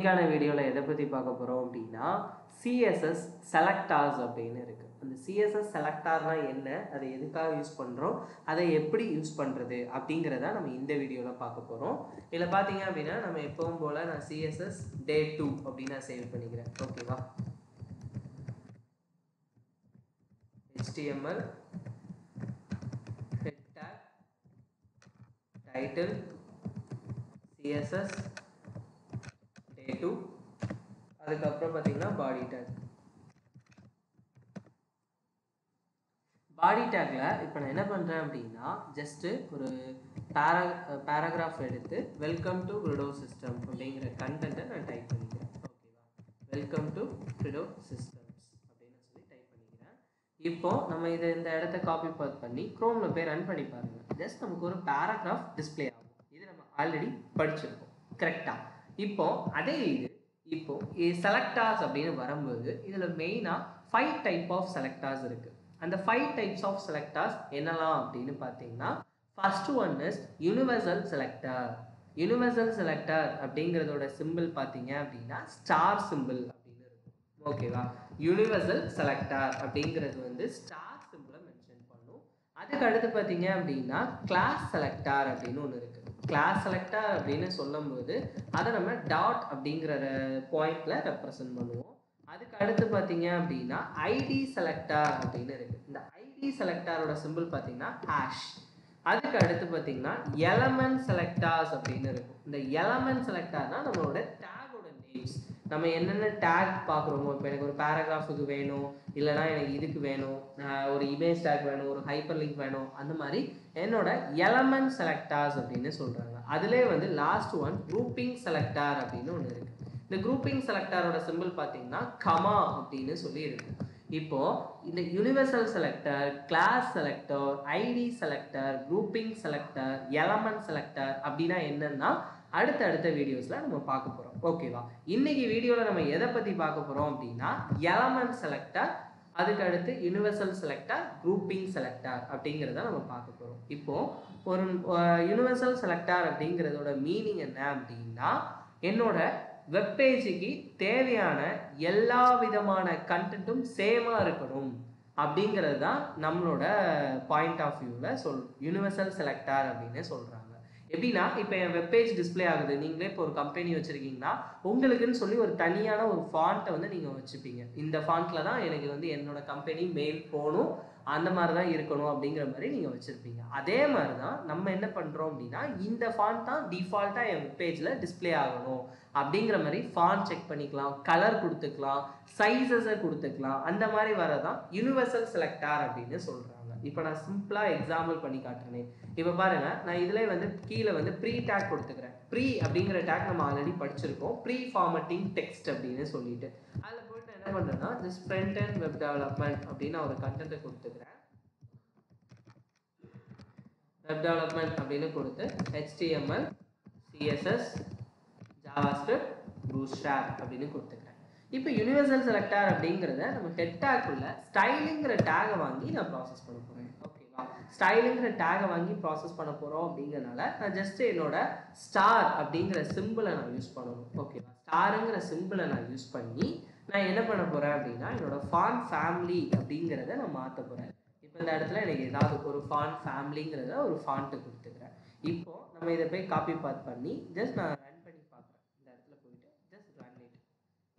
இன்னைக்கான வீடியோவில் எதை பற்றி பார்க்க போகிறோம் அப்படின்னா சிஎஸ்எஸ் செலக்டார்ஸ் அப்படின்னு இருக்குது. அந்த சிஎஸ்எஸ் செலக்டார்னா என்ன, அதை எதுக்காக யூஸ் பண்ணுறோம், அதை எப்படி யூஸ் பண்ணுறது அப்படிங்கிறத நம்ம இந்த வீடியோவில் பார்க்க போகிறோம். இதில் பார்த்தீங்க அப்படின்னா நம்ம எப்பவும் போல் நான் சிஎஸ்எஸ் டே 2 அப்படின்னு நான் சேவ் பண்ணிக்கிறேன். ஓகேவா, HTML head tag title CSS day 2 அதுக்கப்புறம் பார்த்தீங்கன்னா பாடி டேக். பாடி டேக்ல இப்போ நான் என்ன பண்ணுறேன் அப்படின்னா ஜஸ்ட்டு ஒரு பேராகிராஃப் எடுத்து வெல்கம் டு க்ரிடோ சிஸ்டம் அப்படிங்கிற கண்டென்ட்டை நான் டைப் பண்ணிக்கிறேன். ஓகேவா, வெல்கம் டு க்ரிடோ சிஸ்டம்ஸ் அப்படின்னு சொல்லி டைப் பண்ணிக்கிறேன். இப்போ நம்ம இதை இந்த இடத்த காப்பி பாத் பண்ணி க்ரோமில் போய் ரன் பண்ணி பாருங்கள். ஜஸ்ட் நமக்கு ஒரு பேராகிராஃப் டிஸ்பிளே ஆகும். இது நம்ம ஆல்ரெடி படிச்சிருக்கோம் கரெக்டாக. இப்போ அதே இது இப்போ செலக்டார்ஸ் அப்படின்னு வரும்போது இதில் மெயினாக 5 டைப் ஆஃப் செலக்டார்ஸ் இருக்குது. அந்த 5 டைப்ஸ் ஆஃப் செலக்டார்ஸ் என்னலாம் அப்படின்னு பார்த்தீங்கன்னா, first one is universal selector. Universal selector அப்படிங்கிறதோட சிம்பிள் பார்த்தீங்க அப்படின்னா ஸ்டார் சிம்பிள் அப்படின்னு இருக்கும். ஓகேவா, யூனிவர்சல் செலக்டர் அப்படிங்கிறது வந்து ஸ்டார் சிம்பிளை மென்ஷன் பண்ணும். அதுக்கு அடுத்து பார்த்தீங்க அப்படின்னா கிளாஸ் செலக்டர் அப்படின்னு ஒன்று இருக்குது. கிளாஸ் செலக்டர் அப்படின்னு சொல்லும்போது அதை நம்ம டாட் அப்படிங்கிற பாயிண்ட்ல ரெப்ரசன்ட் பண்ணுவோம். அதுக்கு அடுத்து பார்த்தீங்க அப்படின்னா ஐடி செலக்டர் அப்படின்னு இருக்கு. இந்த ஐடி செலக்டரோட சிம்பிள் பார்த்தீங்கன்னா ஹேஷ். அதுக்கு அடுத்து பார்த்தீங்கன்னா எலமெண்ட் செலக்டர்ஸ் அப்படின்னு இருக்கும். இந்த எலமெண்ட் செலக்டர்னா நம்மளோட டேகோட நேம்ஸ். நம்ம என்னென்ன டேக் பார்க்குறோமோ, இப்போ எனக்கு ஒரு பேராகிராஃபுக்கு வேணும், இல்லைனா எனக்கு இதுக்கு வேணும், ஒரு இமேஜ் டேக் வேணும், ஒரு ஹைப்பர் லிங்க் வேணும், அந்த மாதிரி என்னோட எலமெண்ட் செலக்டர்ஸ் அப்படின்னு சொல்கிறாங்க. அதுலேயே வந்து லாஸ்ட் ஒன் குரூப்பிங் செலக்டர் அப்படின்னு ஒன்று இருக்குது. இந்த குரூப்பிங் செலக்டரோட சிம்பிள் பார்த்தீங்கன்னா கமா அப்படின்னு சொல்லி இருக்கு. இப்போ இந்த universal selector, class selector, ID selector, grouping selector, element selector அப்படின்னா என்னன்னா அடுத்த வீடியோஸ்ல நம்ம பார்க்க போறோம். ஓகேவா, இன்னைக்கு வீடியோல நம்ம எதை பத்தி பார்க்க போறோம் அப்படின்னா எலமெண்ட் செலக்டர், அதுக்கு அடுத்து யூனிவர்சல் செலக்டர், குரூப்பிங் செலக்டர் அப்படிங்கிறத நம்ம பார்க்க போறோம். இப்போ ஒரு யூனிவர்சல் செலக்டர் அப்படிங்கிறதோட மீனிங் என்ன அப்படின்னா, என்னோட வெப்பேஜுக்கு தேவையான எல்லா விதமான கண்டென்ட்டும் சேமா இருக்கணும் அப்படிங்கிறது தான் நம்மளோட பாயிண்ட் ஆஃப் வியூவில் யூனிவர்சல் செலக்டர் அப்படின்னு சொல்கிறாங்க. எப்படின்னா, இப்போ என் வெப்பேஜ் டிஸ்பிளே ஆகுது, நீங்களே இப்போ ஒரு கம்பெனி வச்சுருக்கீங்கன்னா உங்களுக்குன்னு சொல்லி ஒரு தனியான ஒரு ஃபாண்ட்டை வந்து நீங்கள் வச்சுப்பீங்க. இந்த ஃபாண்ட்டில் தான் எனக்கு வந்து என்னோட கம்பெனி மெயில் போகணும், அந்த மாதிரி தான் இருக்கணும் அப்படிங்கிற மாதிரி நீங்கள் வச்சுருப்பீங்க. அதே மாதிரி தான் நம்ம என்ன பண்ணுறோம் அப்படின்னா, இந்த ஃபாண்ட் தான் டிஃபால்ட்டாக என் வெப்பேஜில் டிஸ்பிளே ஆகணும் அப்படிங்கிற மாதிரி ஃபாண்ட் செக் பண்ணிக்கலாம், கலர் கொடுத்துக்கலாம், சைஸஸை கொடுத்துக்கலாம். அந்த மாதிரி வரதான் யூனிவர்சல் செலக்டர் அப்படின்னு சொல்கிறாங்க. இப்போ நான் சிம்பிளாக எக்ஸாம்பிள் பண்ணி காட்டுறேன். இப்போ பாருங்க, நான் இதில் வந்து கீழே வந்து ப்ரீ டேக் கொடுத்துக்கிறேன். ப்ரீ அப்படிங்கிற டேக் நம்ம ஆல்ரெடி படிச்சிருக்கோம், ப்ரீ ஃபார்மட்டிங் டெக்ஸ்ட் அப்படின்னு சொல்லிட்டு. அதில் போயிட்டு என்ன பண்ணுறேன்னா just front and web development அப்படின்னு ஒரு கண்டென்ட்டை கொடுத்துக்கிறேன். வெப் டெவலப்மெண்ட் அப்படின்னு கொடுத்து HTML, CSS, JavaScript, Bootstrap அப்படின்னு கொடுத்துக்கிறேன். இப்போ யூனிவர்சல் செலக்டர் அப்படிங்கிறத நம்ம ஹெட் டேக்குள்ள ஸ்டைலுங்கிற டேகை வாங்கி நான் ப்ராசஸ் பண்ண போகிறேன். ஓகேவா, ஸ்டைலுங்கிற டேகை வாங்கி ப்ராசஸ் பண்ண போகிறோம் அப்படிங்கிறனால நான் ஜஸ்ட் என்னோட ஸ்டார் அப்படிங்கிற சிம்பிளை நான் யூஸ் பண்ணணும். ஓகேவா, ஸ்டாருங்கிற சிம்பிளை நான் யூஸ் பண்ணி நான் என்ன பண்ண போகிறேன் அப்படின்னா என்னோட ஃபாண்ட் ஃபேமிலி அப்படிங்கிறத நான் மாற்ற போகிறேன். இப்போ இந்த இடத்துல எனக்கு ஏதாவது ஒரு ஃபாண்ட் ஃபேமிலிங்கிறத ஒரு ஃபாண்ட்டு கொடுத்துக்கிறேன். இப்போ நம்ம இதை போய் காப்பி பாத் பண்ணி ஜஸ்ட் நான் ரன் பண்ணி பார்க்குறேன். இந்த இடத்துல போயிட்டு ஜஸ்ட் ரன் இட்.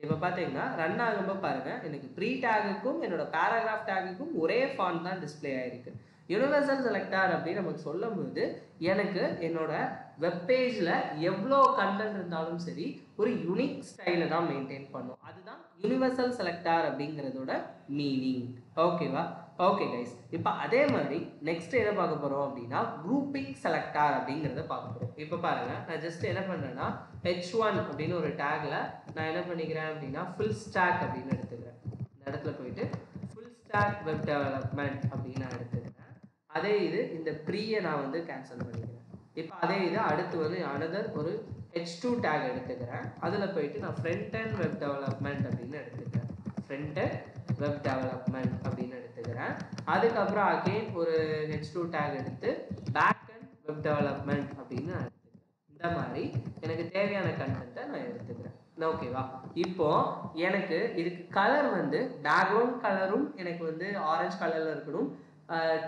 இப்போ பார்த்தீங்கன்னா ரன் ஆகும்போது பாருங்கள், எனக்கு ப்ரீ டேகுக்கும் என்னோட பேராகிராஃப் டேகுக்கும் ஒரே ஃபாண்ட் தான் டிஸ்பிளே ஆகிருக்கு. யூனிவர்சல் செலக்டர் அப்படின்னு நமக்கு சொல்லும்போது எனக்கு என்னோட வெப்பேஜில் எவ்வளோ கண்டென்ட் இருந்தாலும் சரி ஒரு யூனிக் ஸ்டைலை தான் மெயின்டைன் பண்ணும். அதுதான் யூனிவர்சல் செலக்டர் அப்படிங்கிறதோட மீனிங். ஓகேவா, ஓகே கைஸ். இப்போ அதே மாதிரி நெக்ஸ்ட் எதை பார்க்க போகிறோம் அப்படின்னா குரூப்பிங் செலக்டர் அப்படிங்கிறத பார்க்க போகிறோம். இப்போ பாருங்கள், நான் ஜஸ்ட் என்ன பண்ணுறேன்னா H1 அப்படின்னு ஒரு டேக்ல நான் என்ன பண்ணிக்கிறேன் அப்படின்னா ஃபுல் ஸ்டாக் அப்படின்னு எடுத்துக்கிறேன். இந்த இடத்துல போயிட்டு ஃபுல் ஸ்டாக் வெப் டெவலப்மெண்ட் அப்படின்னு நான் எடுத்துக்கிறேன். அதே இது இந்த ப்ரீயை நான் வந்து கேன்சல் பண்ணிக்கிறேன். இப்போ அதே இது அடுத்து வந்து அனதர் ஒரு H2 டேக் எடுத்துக்கிறேன். அதில் போயிட்டு நான் ஃப்ரண்ட் அண்ட் வெப் டெவலப்மெண்ட் அப்படின்னு எடுத்துக்கிறேன். ஃப்ரண்ட் அண்ட் வெப் டெவலப்மெண்ட் அப்படின்னு எடுத்துக்கிறேன். அதுக்கப்புறம் அகெயின் ஒரு H2 டேக் எடுத்து பேக் அண்ட் வெப் டெவலப்மெண்ட் அப்படின்னு நான் எடுத்துக்கிறேன். இந்த மாதிரி எனக்கு தேவையான கண்டென்ட்டை நான் எடுத்துக்கிறேன். ஓகேவா? இப்போ எனக்கு இதுக்கு கலர் வந்து பேக்ரவுண்ட் கலரும் எனக்கு வந்து ஆரஞ்சு கலர்ல இருக்கணும்,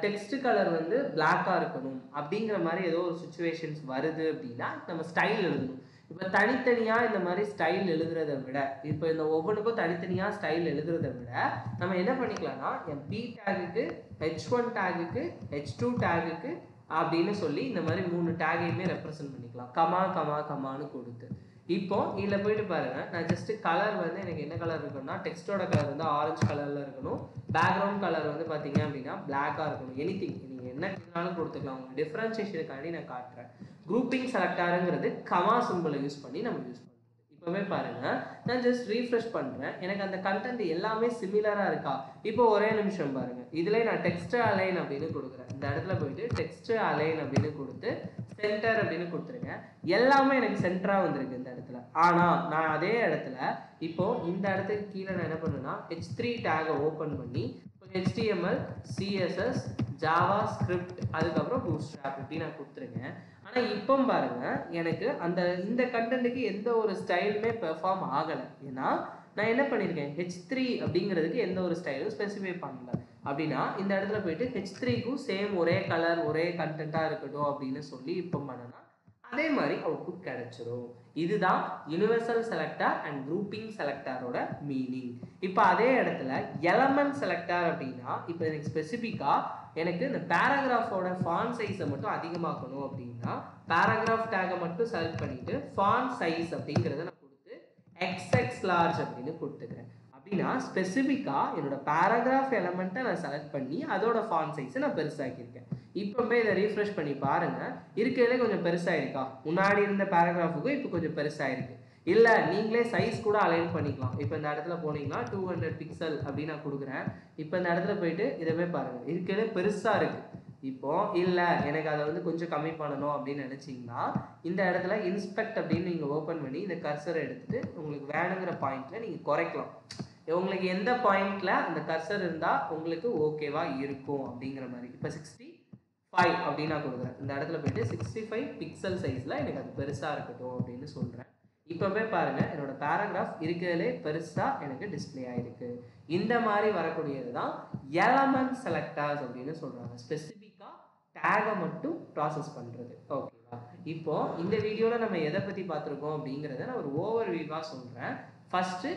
டெக்ஸ்ட் கலர் வந்து பிளாக்கா இருக்கணும் அப்படிங்கிற மாதிரி ஏதோ ஒரு சுச்சுவேஷன்ஸ் வருது அப்படின்னா நம்ம ஸ்டைல் எழுதணும். இப்போ தனித்தனியா இந்த மாதிரி ஸ்டைல் எழுதுறதை விட, இப்போ இந்த ஒவ்வொன்றுக்கும் தனித்தனியா ஸ்டைல் எழுதுறதை விட நம்ம என்ன பண்ணிக்கலாம்னா, என் பி டேகுக்கு, H1 டேகுக்கு, H2 டேகுக்கு அப்படின்னு சொல்லி இந்த மாதிரி 3 டேகையுமே ரெப்ரசென்ட் பண்ணிக்கலாம். கமா கமா கமான்னு கொடுத்து. இப்போ இதில் போயிட்டு பாருங்க, நான் ஜஸ்ட் கலர் வந்து எனக்கு என்ன கலர் இருக்கணும்னா, டெக்ஸ்டோட கலர் வந்து ஆரஞ்சு கலர்ல இருக்கணும், பேக்ரவுண்ட் கலர் வந்து பார்த்தீங்க அப்படின்னா பிளாக்காக இருக்கணும். எனிதிங் நீங்கள் என்ன வேணாலும் கொடுத்துக்கலாம். உங்களுக்கு டிஃபரன்ஷியேஷனுக்காண்டி நான் காட்டுறேன். குரூப்பிங் செலக்டாருங்கிறது கமா சிம்பிளை யூஸ் பண்ணி நம்ம யூஸ் பண்ணுறோம். இப்போவே பாருங்க, நான் ஜஸ்ட் ரீஃப்ரெஷ் பண்ணுறேன், எனக்கு அந்த கண்டென்ட் எல்லாமே சிமிலராக இருக்கா? இப்போ ஒரே நிமிஷம் பாருங்க, இதுல நான் டெக்ஸ்ட் அலைன் அப்படின்னு கொடுக்குறேன். இந்த இடத்துல போயிட்டு டெக்ஸ்ட் அலைன் அப்படின்னு கொடுத்து சென்டர் அப்படின்னு கொடுத்துருங்க. எல்லாமே எனக்கு சென்டரா வந்திருக்கு இந்த இடத்துல. ஆனா நான் அதே இடத்துல இப்போ இந்த இடத்துக்கு கீழே நான் என்ன பண்ணுன்னா, H3 டேகை ஓப்பன் பண்ணி HTML, CSS, ஜாவா ஸ்கிரிப்ட், அதுக்கப்புறம் பூட்ஸ்ட்ராப் இப்படி நான் கொடுத்துருக்கேன். ஆனா இப்போ பாருங்க, எனக்கு அந்த இந்த கண்டென்ட்டுக்கு எந்த ஒரு ஸ்டைலுமே பெர்ஃபார்ம் ஆகலை. ஏன்னா நான் என்ன பண்ணியிருக்கேன், H3 அப்படிங்கிறதுக்கு எந்த ஒரு ஸ்டைலும் ஸ்பெசிஃபை பண்ணல. அப்படின்னா இந்த இடத்துல போயிட்டு H3க்கும் சேம் ஒரே கலர் ஒரே கண்டென்ட்டாக இருக்கட்டும் அப்படின்னு சொல்லி இப்போ பண்ணனா அதே மாதிரி அவுட்புட் கிடைச்சிரும். இதுதான் யூனிவர்சல் செலக்டார் அண்ட் குரூப்பிங் செலக்டாரோட மீனிங். இப்போ அதே இடத்துல எலமெண்ட் செலக்டார் அப்படின்னா, இப்போ எனக்கு ஸ்பெசிஃபிக்காக எனக்கு இந்த பேராகிராஃபோட ஃபாண்ட் சைஸை மட்டும் அதிகமாக்கணும் அப்படின்னா, பேராகிராஃப் டேகை மட்டும் செலக்ட் பண்ணிட்டு ஃபாண்ட் சைஸ் அப்படிங்கிறத நான் கொடுத்து XX large அப்படின்னு கொடுத்துக்கிறேன். அப்படின்னா ஸ்பெசிஃபிக்காக என்னோட பேராகிராஃப் எலமெண்ட்டை நான் செலக்ட் பண்ணி அதோட ஃபாண்ட் சைஸை நான் பெருசாக்கியிருக்கேன். இப்போவே இதை ரீஃப்ரெஷ் பண்ணி பாருங்க, இருக்கிறதுலே கொஞ்சம் பெருசாக இருக்கா? முன்னாடி இருந்த பேராகிராஃபுக்கும் இப்போ கொஞ்சம் பெருசாக இருக்கு. இல்லை நீங்களே சைஸ் கூட அலைன் பண்ணிக்கலாம். இப்போ இந்த இடத்துல போனீங்கன்னா 200 பிக்சல் அப்படின்னு நான் கொடுக்குறேன். இப்போ இந்த இடத்துல போயிட்டு இதவே பாருங்க, இருக்கிறதுலே பெருசாக இருக்கு. இப்போ இல்லை எனக்கு அதை வந்து கொஞ்சம் கம்மி பண்ணணும் அப்படின்னு நினச்சிங்கன்னா, இந்த இடத்துல இன்ஸ்பெக்ட் அப்படின்னு நீங்கள் ஓப்பன் பண்ணி இந்த கர்சரை எடுத்துட்டு உங்களுக்கு வேணுங்கிற பாயிண்ட்ல நீங்கள் குறைக்கலாம். உங்களுக்கு எந்த பாயிண்ட்ல அந்த கர்சர் இருந்தால் உங்களுக்கு ஓகேவா இருக்கும் அப்படிங்கிற மாதிரி. இப்போ 65 அப்படின்னு நான் கொடுக்குறேன். இந்த இடத்துல போயிட்டு 65 பிக்சல் சைஸில் எனக்கு அது பெருசாக இருக்கட்டும் அப்படின்னு சொல்கிறேன். இப்போவே பாருங்க, என்னோட பேராகிராஃப் இருக்கிறதுலே பெருசாக எனக்கு டிஸ்பிளே ஆகிருக்கு. இந்த மாதிரி வரக்கூடியது தான் எலமெண்ட் செலக்டர்ஸ் அப்படின்னு சொல்கிறாங்க. ஸ்பெசிஃபிக்காக டேகை மட்டும் ப்ராசஸ் பண்ணுறது. ஓகேவா? இப்போ இந்த வீடியோவில் நம்ம எதை பற்றி பார்த்துருக்கோம் அப்படிங்கிறத நான் ஒரு ஓவர் வியூவாக சொல்கிறேன். ஃபஸ்ட்டு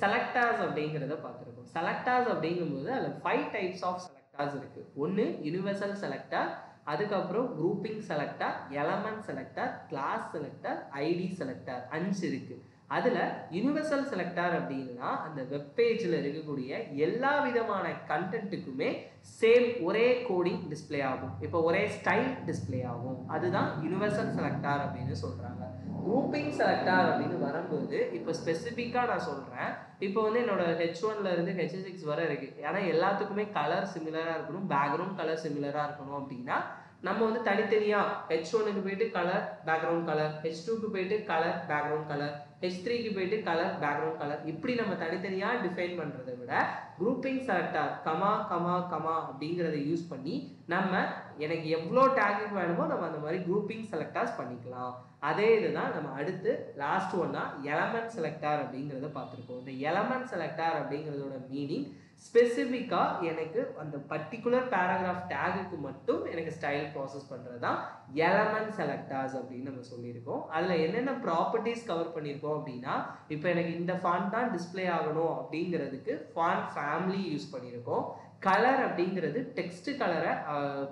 செலக்டர்ஸ் அப்படிங்கிறத பார்த்துருக்கோம். செலக்டர்ஸ் அப்படிங்கும்போது அதில் 5 டைப்ஸ் ஆஃப் செலக்டர்ஸ் இருக்குது. ஒன்று யூனிவர்சல் செலக்டர், அதுக்கப்புறம் grouping selector, element selector, class selector, ID selector, 5 இருக்குது. அதில் யூனிவர்சல் செலக்டர் அப்படின்னா அந்த வெப்பேஜில் இருக்கக்கூடிய எல்லா விதமான கண்டென்ட்டுக்குமே சேம் ஒரே கோடிங் டிஸ்பிளே ஆகும். இப்போ ஒரே ஸ்டைல் டிஸ்பிளே ஆகும். அதுதான் யூனிவர்சல் செலக்டர் அப்படின்னு சொல்கிறாங்க. குரூப்பிங் செலக்டர் அப்படின்னு வரும்போது இப்போ ஸ்பெசிஃபிக்காக நான் சொல்கிறேன், இப்போ வந்து என்னோட H1ல இருந்து H6 வரை இருக்குது. ஏன்னா எல்லாத்துக்குமே கலர் சிமிலராக இருக்கணும், பேக்ரவுண்ட் கலர் சிமிலராக இருக்கணும். அப்படின்னா நம்ம வந்து தனித்தனியாக H1க்கு போயிட்டு கலர் பேக்ரவுண்ட் கலர், H2க்கு போயிட்டு கலர் பேக்ரவுண்ட் கலர், H3க்கு போயிட்டு கலர் பேக்ரவுண்ட் கலர், இப்படி நம்ம தனித்தனியாக டிஃபைன் பண்ணுறதை விட grouping selector comma comma comma அப்படிங்கிறத யூஸ் பண்ணி நம்ம எனக்கு எவ்வளோ டேகுக்கு வேணுமோ நம்ம அந்த மாதிரி குரூப்பிங் செலக்டர்ஸ் பண்ணிக்கலாம். அதே இதுதான் நம்ம அடுத்து லாஸ்ட் ஒன்னா எலமெண்ட் செலக்டர் அப்படிங்கிறத பார்த்துருக்கோம். இந்த எலமெண்ட் செலக்டர் அப்படிங்கிறதோட மீனிங் ஸ்பெசிஃபிக்காக எனக்கு அந்த பர்டிகுலர் பேராகிராஃப் டேகுக்கு மட்டும் எனக்கு ஸ்டைல் ப்ராசஸ் பண்ணுறது தான் எலமெண்ட் செலக்டர்ஸ் அப்படின்னு நம்ம சொல்லியிருக்கோம். அதில் என்னென்ன ப்ராப்பர்ட்டிஸ் கவர் பண்ணியிருக்கோம் அப்படின்னா, இப்போ எனக்கு இந்த ஃபாண்ட் தான் டிஸ்பிளே ஆகணும் அப்படிங்கிறதுக்கு ஃபாண்ட் ஃபேமிலி யூஸ் பண்ணியிருக்கோம். கலர் அப்படிங்கிறது டெக்ஸ்ட் கலரை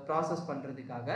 ப்ராசஸ் பண்ணுறதுக்காக,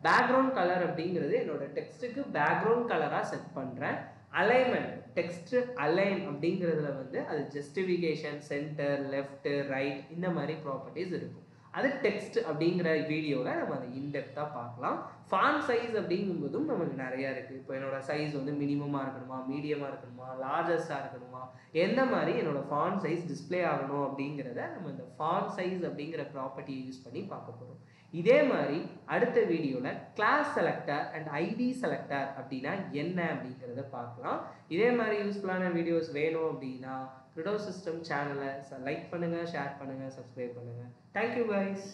பேக்ரவுண்ட் கலர் அப்படிங்கிறது என்னோட டெக்ஸ்ட்டுக்கு பேக்ரவுண்ட் கலராக செட் பண்ணுறேன். அலைன்மெண்ட் டெக்ஸ்ட் அலைன் அப்படிங்கிறதுல வந்து அது ஜஸ்டிஃபிகேஷன், சென்டர், லெஃப்ட், ரைட், இந்த மாதிரி ப்ராப்பர்ட்டிஸ் இருக்கும். அது டெக்ஸ்ட் அப்படிங்கிற வீடியோவில் நம்ம அதை இன்டெப்த்தாக பார்க்கலாம். ஃபாண்ட் சைஸ் அப்படிங்கும்போதும் நமக்கு நிறையா இருக்குது. இப்போ என்னோட சைஸ் வந்து மினிமமாக இருக்கணுமா, மீடியமாக இருக்கணுமா, லார்ஜஸ்டாக இருக்கணுமா, எந்த மாதிரி என்னோட ஃபாண்ட் சைஸ் டிஸ்பிளே ஆகணும் அப்படிங்கிறத நம்ம இந்த ஃபாண்ட் சைஸ் அப்படிங்கிற ப்ராப்பர்ட்டியை யூஸ் பண்ணி பார்க்க போகிறோம். இதே மாதிரி அடுத்த வீடியோவில் class selector and ID selector அப்படின்னா என்ன அப்படிங்கிறத பார்க்கலாம். இதே மாதிரி யூஸ்ஃபுல்லான வீடியோஸ் வேணும் அப்படின்னா கிரிடோ சிஸ்டம் சேனலை லைக் பண்ணுங்கள், ஷேர் பண்ணுங்கள், சப்ஸ்கிரைப் பண்ணுங்கள். Thank you guys.